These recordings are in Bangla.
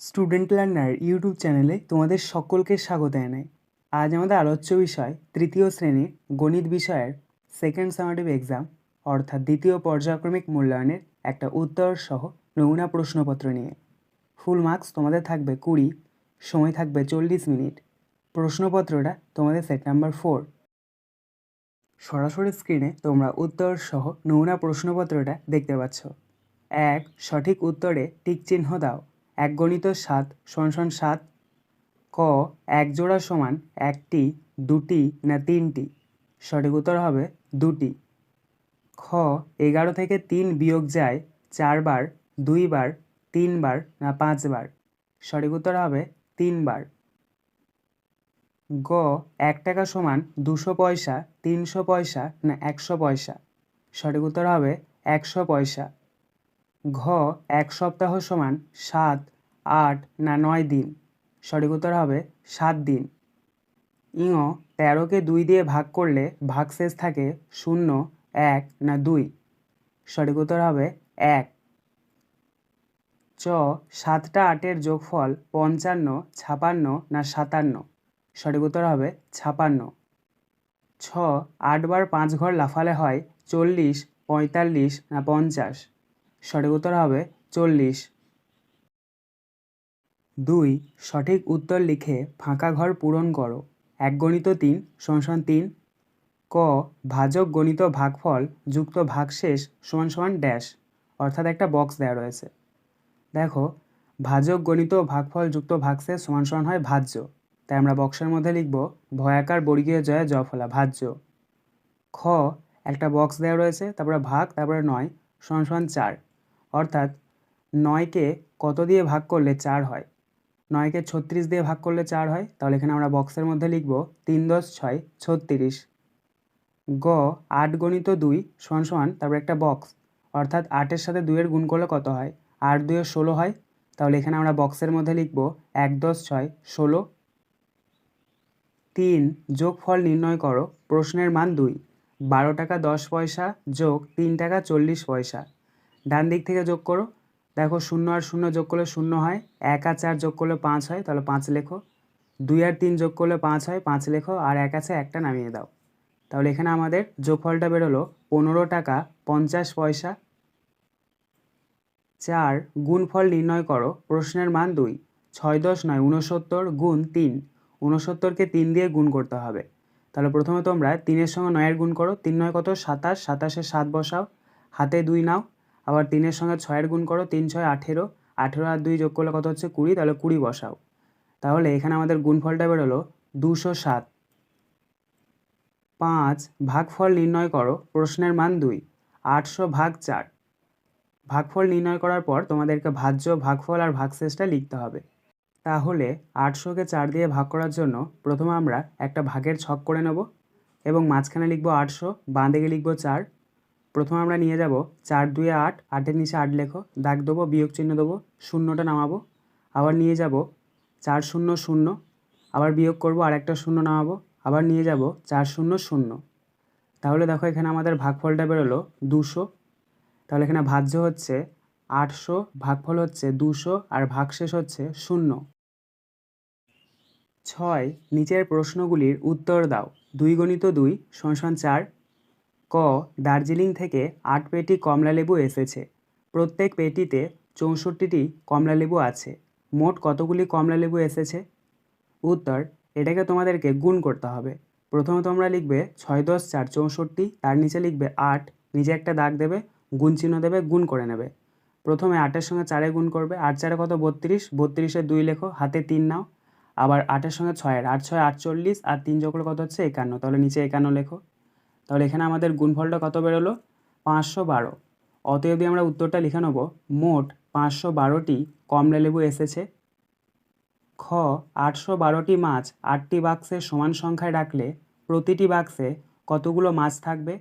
স্টুডেন্ট লার্নার ইউটিউব চ্যানেলে তোমাদের সকলকে স্বাগত জানাই। আজ আমাদের আলোচ্য বিষয় তৃতীয় শ্রেণীর গণিত বিষয়ের সেকেন্ড সামেটিভ এক্সাম অর্থাৎ দ্বিতীয় পর্যায়ক্রমিক মূল্যায়নের একটা উত্তর সহ নমুনা প্রশ্নপত্র নিয়ে। ফুল মার্কস তোমাদের থাকবে 20, সময় থাকবে 40 মিনিট। প্রশ্নপত্রটা তোমাদের সেট নাম্বার 4। সরাসরি স্ক্রিনে তোমরা উত্তর সহ নমুনা প্রশ্নপত্রটা দেখতে পাচ্ছ। 1. সঠিক উত্তরে টিক চিহ্ন দাও। 1 × 7 = 7। ক 1 জোড়া সমান 1টি, 2টি না 3টি? সঠিক উত্তর হবে 2টি। খ 11 থেকে 3 বিয়োগ যায় 4 বার, 2 বার, 3 বার না 5 বার? সঠিক উত্তর হবে 3 বার। গ 1 টাকা সমান 200 পয়সা, 300 পয়সা না 100 পয়সা? সঠিক উত্তর হবে 100 পয়সা। ঘ 1 সপ্তাহ সমান 7, 8 না 9 দিন? সঠিক উত্তর হবে 7 দিন। ইঙ 13কে 2 দিয়ে ভাগ করলে ভাগশেষ থাকে 0, 1 না 2? সঠিক উত্তর হবে 1। চ 7টা 8-এর যোগফল 55, 56 না 57? সঠিক উত্তর হবে 56। ছ 8 বার 5 ঘর লাফালে হয় 40, 45 না 50? সঠিক উত্তর হবে 40। 2. সঠিক উত্তর লিখে ফাঁকা ঘর পূরণ করো। 1 × 3 = 3। ক ভাজক গণিত ভাগফল যুক্ত ভাগশেষ সমান ড্যাশ, অর্থাৎ একটা বক্স দেওয়া রয়েছে। দেখো, ভাজক গণিত ভাগফল যুক্ত ভাগশেষ সমান হয় ভাজ্য, তাই আমরা বক্সের মধ্যে লিখব ভয়াকার বর্গীয় জয় জফলা ভাজ্য। খ একটা বক্স দেওয়া রয়েছে, তারপরে ভাগ, তারপরে 9 = 4, অর্থাৎ 9কে কত দিয়ে ভাগ করলে 4 হয়? 9কে 36 দিয়ে ভাগ করলে 4 হয়, তাহলে এখানে আমরা বক্সের মধ্যে লিখব 3 × 10 = 36। গ 8 × 2 = তারপর একটা বক্স, অর্থাৎ 8-এর সাথে 2-এর গুণ করলে কত হয়? 8 × 2 = 16 হয়, তাহলে এখানে আমরা বক্সের মধ্যে লিখব 1 × 10 = 16। 3 যোগফল নির্ণয় করো, প্রশ্নের মান 2। 12 টাকা 10 পয়সা যোগ 3 টাকা 40 পয়সা। ডান দিক থেকে যোগ করো। দেখো, 0 আর 0 যোগ করলে 0 হয়, 1 আর 4 যোগ করলে 5 হয়, তাহলে 5 লেখো। 2 আর 3 যোগ করলে 5 হয়, 5 লেখো, আর 1 আছে, একটা নামিয়ে দাও। তাহলে এখানে আমাদের যোগফলটা বেরোলো 15 টাকা 50 পয়সা। 4 গুণফল নির্ণয় করো, প্রশ্নের মান 2। 6 × 10 = 69 গুণ 3। 69কে 3 দিয়ে গুণ করতে হবে। তাহলে প্রথমে তোমরা 3-এর সঙ্গে 9-এর গুণ করো। 3 × 9 কত? 27, 27-এ 7 বসাও, হাতে 2 নাও। আবার 3-এর সঙ্গে 6-এর গুণ করো, 3 × 6 = 18, 18 আর 2 যোগ করলে কত হচ্ছে? 20, তাহলে 20 বসাও। তাহলে এখানে আমাদের গুণফলটা বেরোলো 207। 5 ভাগফল নির্ণয় করো, প্রশ্নের মান 2। 800 ভাগ 4। ভাগফল নির্ণয় করার পর তোমাদেরকে ভাজ্য, ভাগফল আর ভাগশেষটা লিখতে হবে। তাহলে 800কে 4 দিয়ে ভাগ করার জন্য প্রথমে আমরা একটা ভাগের ছক করে নেব এবং মাঝখানে লিখব 800, বাঁ দিকে লিখব 4। প্রথমে আমরা নিয়ে যাব 4 × 2 = 8, 8-এর নিচে 8 লেখো, দাগ দেবো, বিয়োগ চিহ্ন দেবো, শূন্যটা নামাবো। আবার নিয়ে যাব 4 0 0, আবার বিয়োগ করব, আর একটা শূন্য নামাবো, আবার নিয়ে যাব 4 0 0। তাহলে দেখো, এখানে আমাদের ভাগফলটা বেরোলো 200। তাহলে এখানে ভাজ্য হচ্ছে 800, ভাগফল হচ্ছে 200 আর ভাগশেষ হচ্ছে 0। 6 নিচের প্রশ্নগুলির উত্তর দাও। 2 × 2 = 4। ক দার্জিলিং থেকে 8 পেটি কমলালেবু এসেছে। প্রত্যেক পেটিতে 64টি কমলালেবু আছে। মোট কতগুলি কমলালেবু এসেছে? উত্তর, এটাকে তোমাদেরকে গুণ করতে হবে। প্রথমে তোমরা লিখবে 6 × 10 = 4, 64, তার নিচে লিখবে 8, নিচে একটা দাগ দেবে, গুণ চিহ্ন দেবে, গুণ করে নেবে। প্রথমে 8-এর সঙ্গে 4-এ গুণ করবে, 8 × 4 = কত? 32, 32-এ 2 লেখো, হাতে 3 নাও। আবার 8-এর সঙ্গে 6-এর, 8 × 6 = 48, আর 3 যোগ করলে কত হচ্ছে? 51, তাহলে নিচে 51 লেখো। তাহলে এখানে আমাদের গুণফলটা কত বেরোলো? 512। অতএব আমরা উত্তরটা লিখে নেব, মোট 512টি কমলালেবু এসেছে। খ 812টি মাছ 8টি বাক্সে সমান সংখ্যায় রাখলে প্রতিটি বাক্সে কতগুলো মাছ থাকবে?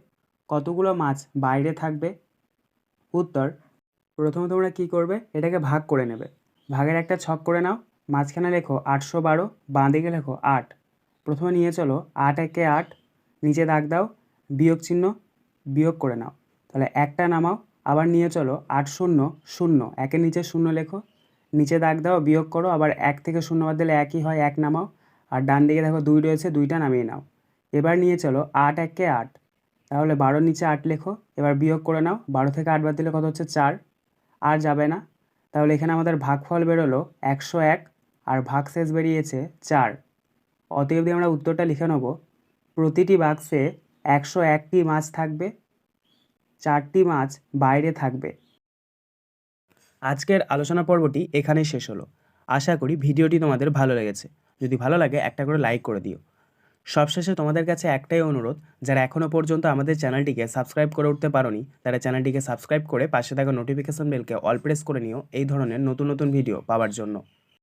কতগুলো মাছ বাইরে থাকবে? উত্তর, প্রথমে তোমরা কি করবে? এটাকে ভাগ করে নেবে। ভাগের একটা ছক করে নাও, মাঝখানে লেখো 812, বাঁ দিকে লেখো 8। প্রথমে নিয়ে চলো 8 × 1 = 8, নিচে দাগ দাও, বিয়োগ চিহ্ন, বিয়োগ করে নাও। তাহলে একটা নামাও, আবার নিয়ে চলো 8 0 0, 1-এর নিচে 0 লেখো, নিচে দাগ দাও, বিয়োগ করো, আবার 1 থেকে 0 বাদ দিলে 1ই হয়, 1 নামাও। আর ডান দিকে দেখো 2 রয়েছে, 2টা নামিয়ে নাও। এবার নিয়ে চলো 8 1 8, তাহলে 12 নিচে 8 লেখো। এবার বিয়োগ করে নাও, 12 থেকে 8 বাদ দিলে কত হচ্ছে 4, আর যাবে না। তাহলে এখানে আমাদের ভাগফল বেরোলো 101 আর ভাগশেষ বেরিয়েছে 4। অতএব আমরা উত্তরটা লিখে নেব, প্রতিটি বাক্সে 101টি মাছ থাকবে, 4টি মাছ বাইরে থাকবে। আজকের আলোচনা পর্বটি এখানেই শেষ হলো। আশা করি ভিডিওটি তোমাদের ভালো লেগেছে। যদি ভালো লাগে একটা করে লাইক করে দিও। সবশেষে তোমাদের কাছে একটাই অনুরোধ, যারা এখনও পর্যন্ত আমাদের চ্যানেলটিকে সাবস্ক্রাইব করে উঠতে পারোনি তারা চ্যানেলটিকে সাবস্ক্রাইব করে পাশে থাকা নোটিফিকেশন বেলকে অল প্রেস করে নিও এই ধরনের নতুন নতুন ভিডিও পাওয়ার জন্য।